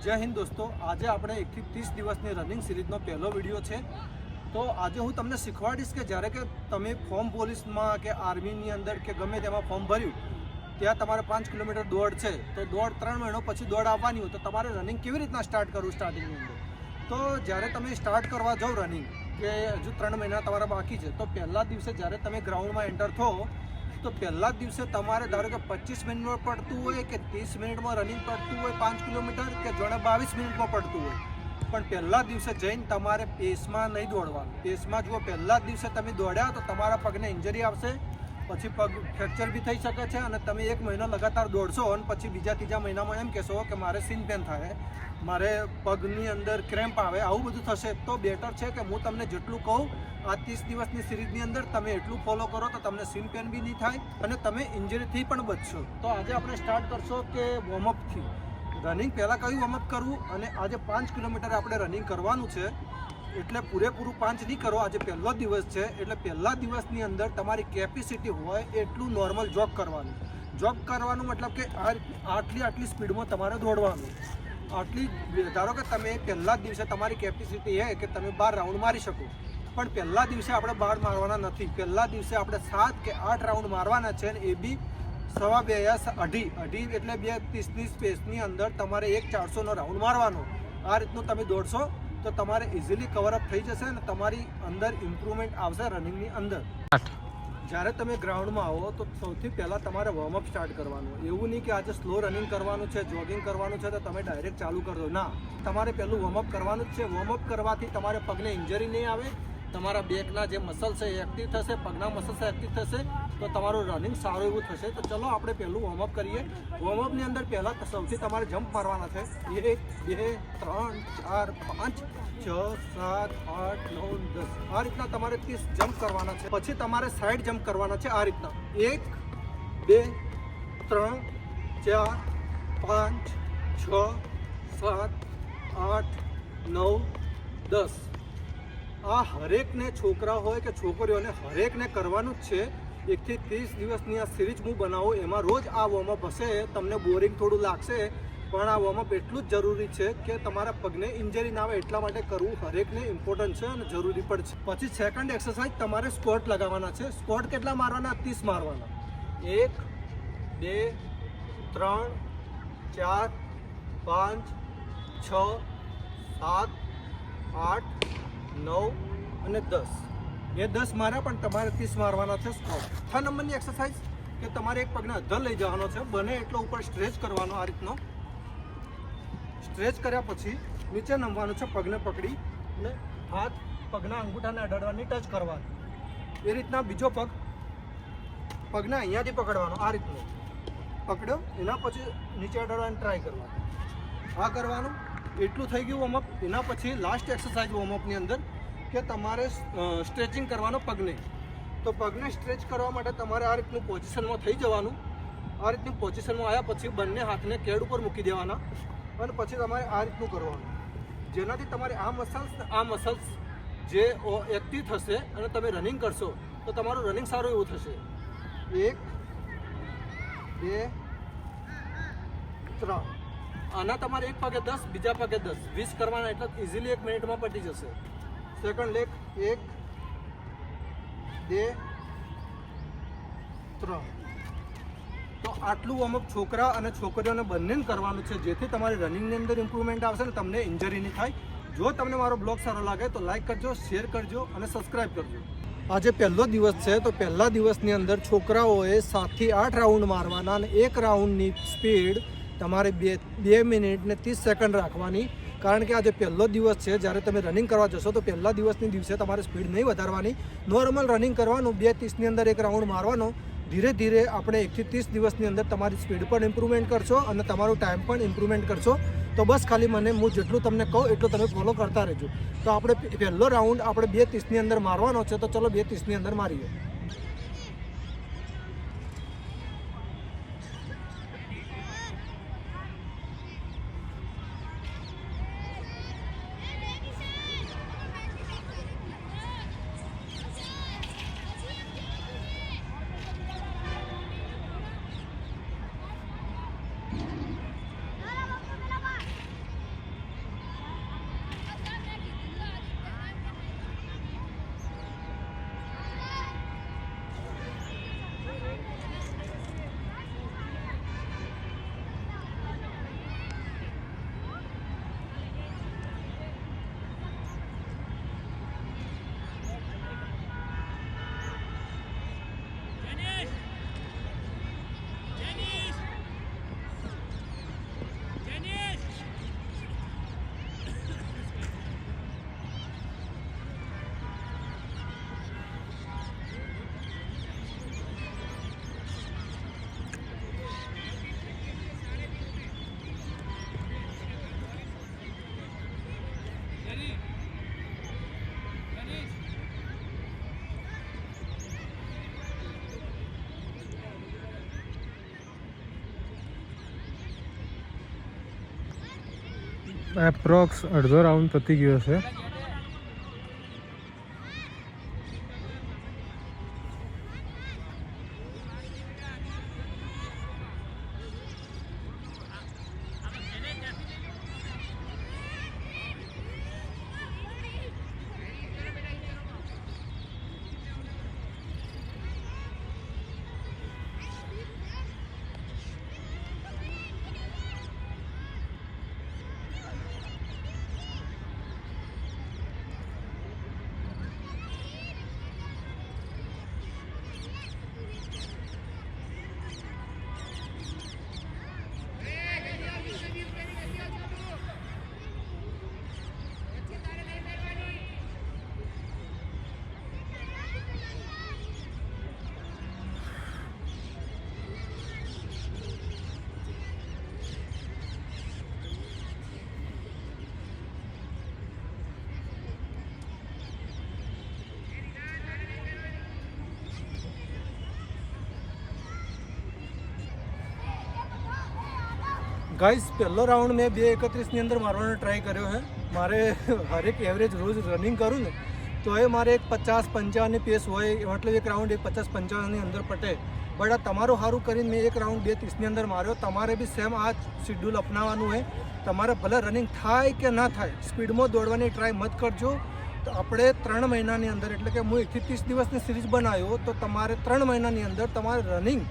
જય હિન્દ દોસ્તો, આજે આપણે 1 થી 30 દિવસની રનિંગ સિરીઝનો પહેલો વિડીયો છે। તો આજે હું તમને શીખવાડીશ કે જ્યારે કે તમે ફોર્મ પોલીસમાં કે આર્મીની અંદર કે ગમે તેમાં ફોર્મ ભર્યું ત્યાં તમારે 5 કિલોમીટર દોડ છે, તો દોડ 3 મહિનો પછી દોડ આવવાની હોય તો તમારે રનિંગ કેવી રીતના સ્ટાર્ટ કરવું સ્ટાર્ટિંગની અંદર। તો જ્યારે તમે સ્ટાર્ટ કરવા જાઓ રનિંગ કે હજુ 3 મહિના તમારા બાકી છે, તો પહેલા દિવસે જ્યારે તમે ગ્રાઉન્ડમાં એન્ટર થો તો પહેલા દિવસે તમારે ધારો કે 25 મિનિટમાં પડતું હોય કે 30 મિનિટમાં રનિંગ પડતું હોય 5 કિલોમીટર કે જોડે 22 મિનિટમાં પડતું હોય, પણ પહેલા દિવસે જઈને તમારે પેસમાં નહીં દોડવાનું। પેસમાં જુઓ, પહેલા દિવસે તમે દોડ્યા તો તમારા પગને ઇન્જરી આવશે, પછી પગ ફ્રેક્ચર બી થઈ શકે છે અને તમે 1 મહિનો લગાતાર દોડશો અને પછી બીજા ત્રીજા મહિનામાં એમ કહેશો કે મારે સીન પેન થાય, મારે પગની અંદર ક્રેમ્પ આવે, આવું બધું થશે। તો બેટર છે કે હું તમને જેટલું કહું આ 30 દિવસની સિરીઝની અંદર તમે એટલું ફોલો કરો તો તમને સીન પેન બી નહીં થાય અને તમે ઇન્જરીથી પણ બચશો। તો આજે આપણે સ્ટાર્ટ કરશો કે વોર્મઅપથી। રનિંગ પહેલાં કયું વોર્મઅપ કરવું, અને આજે 5 કિલોમીટર આપણે રનિંગ કરવાનું છે, એટલે પૂરેપૂરું 5 નહીં કરો। આજે પહેલો દિવસ છે એટલે પહેલા દિવસની અંદર તમારી કેપેસિટી હોય એટલું નોર્મલ જોગ કરવાનું। જોગ કરવાનું મતલબ કે આટલી સ્પીડમાં તમારે દોડવાનું। આટલી ધારો કે તમે પહેલા દિવસે તમારી કેપેસિટી છે કે તમે 12 રાઉન્ડ મારી શકો, પણ પહેલા દિવસે આપણે 12 મારવાના નથી। પહેલા દિવસે આપણે 7 કે 8 રાઉન્ડ મારવાના છે, એ બી 2.5 યા 2.5 એટલે 2:30ની સ્પેસની અંદર તમારે 1:400નો રાઉન્ડ મારવાનો। આ રીતનું તમે દોડશો તો તમારે ઇઝીલી કવરઅપ થઈ જશે અને તમારી અંદર ઇમ્પ્રુવમેન્ટ આવશે રનિંગની અંદર। જ્યારે તમે ગ્રાઉન્ડમાં આવો તો સૌથી પહેલાં તમારે વોર્મઅપ સ્ટાર્ટ કરવાનું। એવું નહીં કે આજે સ્લો રનિંગ કરવાનું છે, જોગિંગ કરવાનું છે તો તમે ડાયરેક્ટ ચાલુ કરી દો, ના, તમારે પહેલું વોર્મઅપ કરવાનું જ છે। વોર્મઅપ કરવાથી તમારે પગને ઇન્જરી નહીં આવે, તમારા બેકના જે મસલ્સ છે એ એક્ટિવ થશે, પગના મસલ્સ એક્ટિવ થશે તો તમારું રનિંગ સારું એવું થશે। તો ચલો આપણે પહેલું વોર્મઅપ કરીએ। વોર્મઅપની અંદર પહેલાં સૌથી તમારે જમ્પ મારવાના છે, 1 2 3 4 5 6 7 8 9 10 આ રીતના તમારે 30 જમ્પ કરવાના છે। પછી તમારે સાઈડ જમ્પ કરવાના છે આ રીતના, 1 2 3 4 5 6 7 8 9 10 આ હરેકને છોકરા હોય કે છોકરીઓને હરેકને કરવાનું જ છે। 1 થી 30 દિવસની આ સિરીઝ હું બનાવું, એમાં રોજ આ વોર્મઅપ હશે। તમને બોરિંગ થોડું લાગશે, પણ આ વોર્મઅપ એટલું જ જરૂરી છે કે તમારા પગને ઇન્જરી ના આવે એટલા માટે કરવું હરેકને ઇમ્પોર્ટન્ટ છે અને જરૂરી પણ છે। પછી સેકન્ડ એક્સરસાઇઝ તમારે સ્ક્વોટ લગાવવાના છે। સ્ક્વોટ કેટલા મારવાના? 30 મારવાના। 1 2 3 4 5 6 7 8 9 અને 10 એ 10 માર્યા, પણ તમારે 30 મારવાના છે સ્ક્વોટ। 6 નંબરની એક્સરસાઇઝ કે તમારે એક પગને અધર લઈ જવાનો છે, બને એટલો ઉપર સ્ટ્રેચ કરવાનો આ રીતનો। સ્ટ્રેચ કર્યા પછી નીચે નમવાનું છે, પગને પકડી અને હાથ પગના અંગૂઠાને અડાડવાની, ટચ કરવાની। એ રીતના બીજો પગને અહીંયાથી પકડવાનો, આ રીતનો પકડ્યો, એના પછી નીચે અડાડવાની ટ્રાય કરવાની, આ કરવાનું। એટલું થઈ ગયું વોર્મઅપ। એના પછી લાસ્ટ એક્સરસાઇઝ વોર્મઅપની અંદર કે તમારે સ્ટ્રેચિંગ કરવાનો પગને। તો પગને સ્ટ્રેચ કરવા માટે તમારે આ રીતનું પોઝિશનમાં થઈ જવાનું। આ રીતની પોઝિશનમાં આવ્યા પછી બંને હાથને કેડ ઉપર મૂકી દેવાના અને પછી તમારે આ રીતનું કરવાનું, જેનાથી તમારે આ મસલ્સ જે એક્ટિવ થશે અને તમે રનિંગ કરશો તો તમારું રનિંગ સારું એવું થશે। 1 2 3 આના તમારે એક પગે 10, બીજા પગે 10, 20 કરવાના, એટલે ઇઝીલી 1 મિનિટમાં પતી જશે। સેકન્ડ લેગ 1 2 3 તો આટલું વોર્મઅપ છોકરા અને છોકરીઓને બંનેને કરવાનું છે, જેથી તમારી રનિંગની અંદર ઇમ્પ્રુવમેન્ટ આવશે ને તમને ઇન્જરી નહીં થાય। જો તમને મારો બ્લોગ સારો લાગે તો લાઇક કરજો, શેર કરજો અને સબસ્ક્રાઈબ કરજો। આજે પહેલો દિવસ છે તો પહેલા દિવસની અંદર છોકરાઓએ 7 થી 8 રાઉન્ડ મારવાના અને એક રાઉન્ડની સ્પીડ તમારે 2 મિનિટ ને 30 સેકન્ડ રાખવાની। કારણ કે આજે પહેલો દિવસ છે, જ્યારે તમે રનિંગ કરવા જશો તો પહેલા દિવસની દિવસે તમારે સ્પીડ નહીં વધારવાની, નોર્મલ રનિંગ કરવાનું। 2:30ની અંદર એક રાઉન્ડ મારવાનો। ધીરે ધીરે આપણે 1 થી 30 દિવસની અંદર તમારી સ્પીડ પણ ઇમ્પ્રુવમેન્ટ કરશો અને તમારું ટાઈમ પણ ઇમ્પ્રુવમેન્ટ કરશો। તો બસ ખાલી હું જેટલું તમને કહું એટલું તમે ફોલો કરતા રહેજો। તો આપણે પહેલો રાઉન્ડ આપણે 2:30ની અંદર મારવાનો છે, તો ચલો 2:30ની અંદર મારીએ। એપ્રોક્સ અડધો રાઉન્ડ પતી ગયો છે. ગાઈસ પહેલો રાઉન્ડ મેં 2:31ની અંદર મારવાનો ટ્રાય કર્યો છે. મારે હરેક એવરેજ રોજ રનિંગ કરું ને તો એ મારે એક 50-55ની પેસ હોય, મતલબ એક રાઉન્ડ એક 50-55ની અંદર પટે. બટ આ તમારું સારું કરીને મેં એક રાઉન્ડ 2:30ની અંદર માર્યો. તમારે બી સેમ આ શિડ્યુલ અપનાવવાનું હોય. તમારે ભલે રનિંગ થાય કે ના થાય, સ્પીડમાં દોડવાની ટ્રાય મત કરજો. તો આપણે 3 મહિનાની અંદર, એટલે કે હું 1 થી 30 દિવસની સિરીઝ બનાવ્યો, તો તમારે 3 મહિનાની અંદર તમારે રનિંગ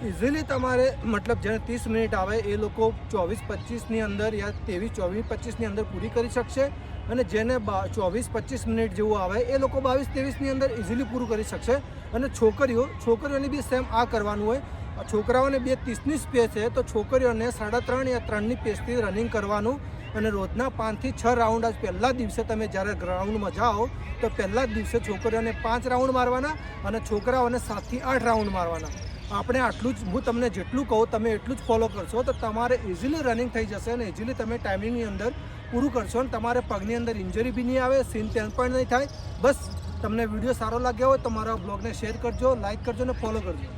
ઇઝીલી તમારે, મતલબ જેને 30 મિનિટ આવે એ લોકો 24-25ની અંદર યા 23-24-25ની અંદર પૂરી કરી શકશે. અને જેને 24-25 મિનિટ જેવું આવે એ લોકો 22-23ની અંદર ઇઝીલી પૂરું કરી શકશે. અને છોકરીઓને બી સેમ આ કરવાનું હોય. છોકરાઓને 2:30ની સ્પેસ છે, તો છોકરીઓને 3.5 યા 3ની પેસથી રનિંગ કરવાનું. અને રોજના 5 થી 6 રાઉન્ડ આજ પહેલા દિવસે તમે જ્યારે ગ્રાઉન્ડમાં જાઓ તો પહેલા જ દિવસે છોકરીઓને 5 રાઉન્ડ મારવાના અને છોકરાઓને 7 થી 8 રાઉન્ડ મારવાના. આપણે આટલું જ, હું તમને જેટલું કહું તમે એટલું જ ફોલો કરશો તો તમારે ઇઝીલી રનિંગ થઈ જશે અને ઇઝીલી તમે ટાઈમિંગની અંદર પૂરું કરશો અને તમારે પગની અંદર ઇન્જરી બી નહીં આવે, સીન પેન પણ નહીં થાય. બસ તમને વિડીયો સારો લાગ્યો હોય તો મારા બ્લોગને શેર કરજો, લાઇક કરજો અને ફોલો કરજો.